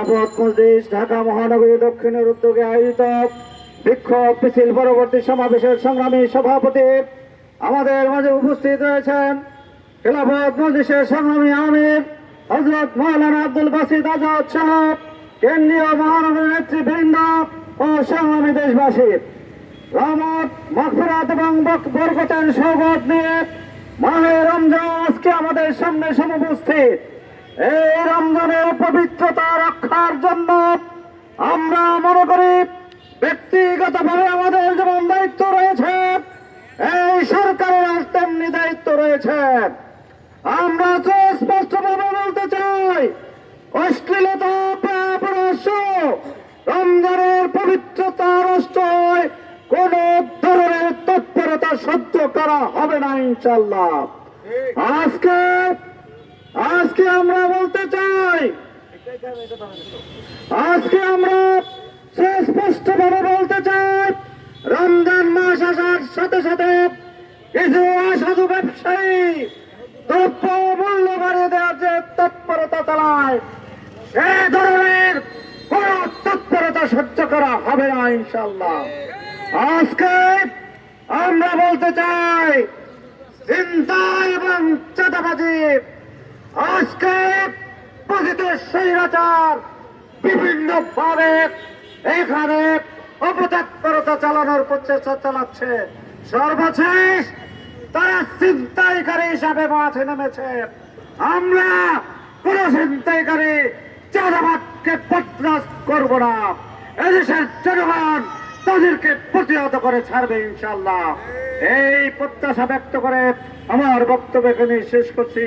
খেলাফত মজলিস ঢাকা মহানগরী দক্ষিণের উদ্যোগে আয়োজিত বিক্ষোভ মিছিল পরবর্তী সমাবেশের সংগ্রামী সভাপতি আমাদের মাঝে উপস্থিত রয়েছেন খেলাফত মজলিসের সংগ্রামী আমির হযরত মাওলানা আব্দুল বাসিত আজাদ সাহেব, কেন্দ্রীয় মহানগরী নেতৃবৃন্দ ও সংগ্রামী দেশবাসী। রহমত, মাগফিরাত এবং বরকতের সৌগত নিয়ে মাহে রমজান আজকে আমাদের সামনে সমুপস্থিত। এই রমজানের পবিত্রতা রক্ষার জন্য আমরা মনে করি ব্যক্তিগতভাবে আমাদের যেমন দায়িত্ব রয়েছে, এই সরকারের তেমনি দায়িত্ব রয়েছে। আমরা তো স্পষ্টভাবে বলতে চাই, অশ্লীলতা পরামর্শ রমজানের পবিত্রতা নষ্ট হয়, কোন ধরনের তৎপরতা সহ্য করা হবে না ইনশাআল্লাহ। আজকে আমরা বলতে চাই, আজকে আমরা স্পষ্টভাবে বলতে চাই, রমজান মাস আসার সাথে সাথে কিছু অসাধু ব্যবসায়ী দ্রব্য মূল্য বাড়িয়ে দেওয়ার যে তৎপরতা চালায়, সে ধরনের কোন তৎপরতা সহ্য করা হবে না ইনশাআল্লাহ। আজকে আমরা বলতে চাই, চিন্তা এবং চাঁদাবাজি আজকে পতিত স্বৈরাচার বিভিন্ন ভাবে এখানে অপতৎপরতা চালানোর প্রচেষ্টা চালাচ্ছে। সর্বশেষ তারা ছিনতাইকারী হিসাবে মাঠে নেমেছে। আমরা কোন ছিনতাইকারী চাঁদাবাজকে বরদাস্ত করব না। এদেশের জনগণ তাদেরকে প্রতিহত করে ছাড়বে ইনশাআল্লাহ। এই প্রত্যাশা ব্যক্ত করে আমার বক্তব্য এখানে শেষ করছি।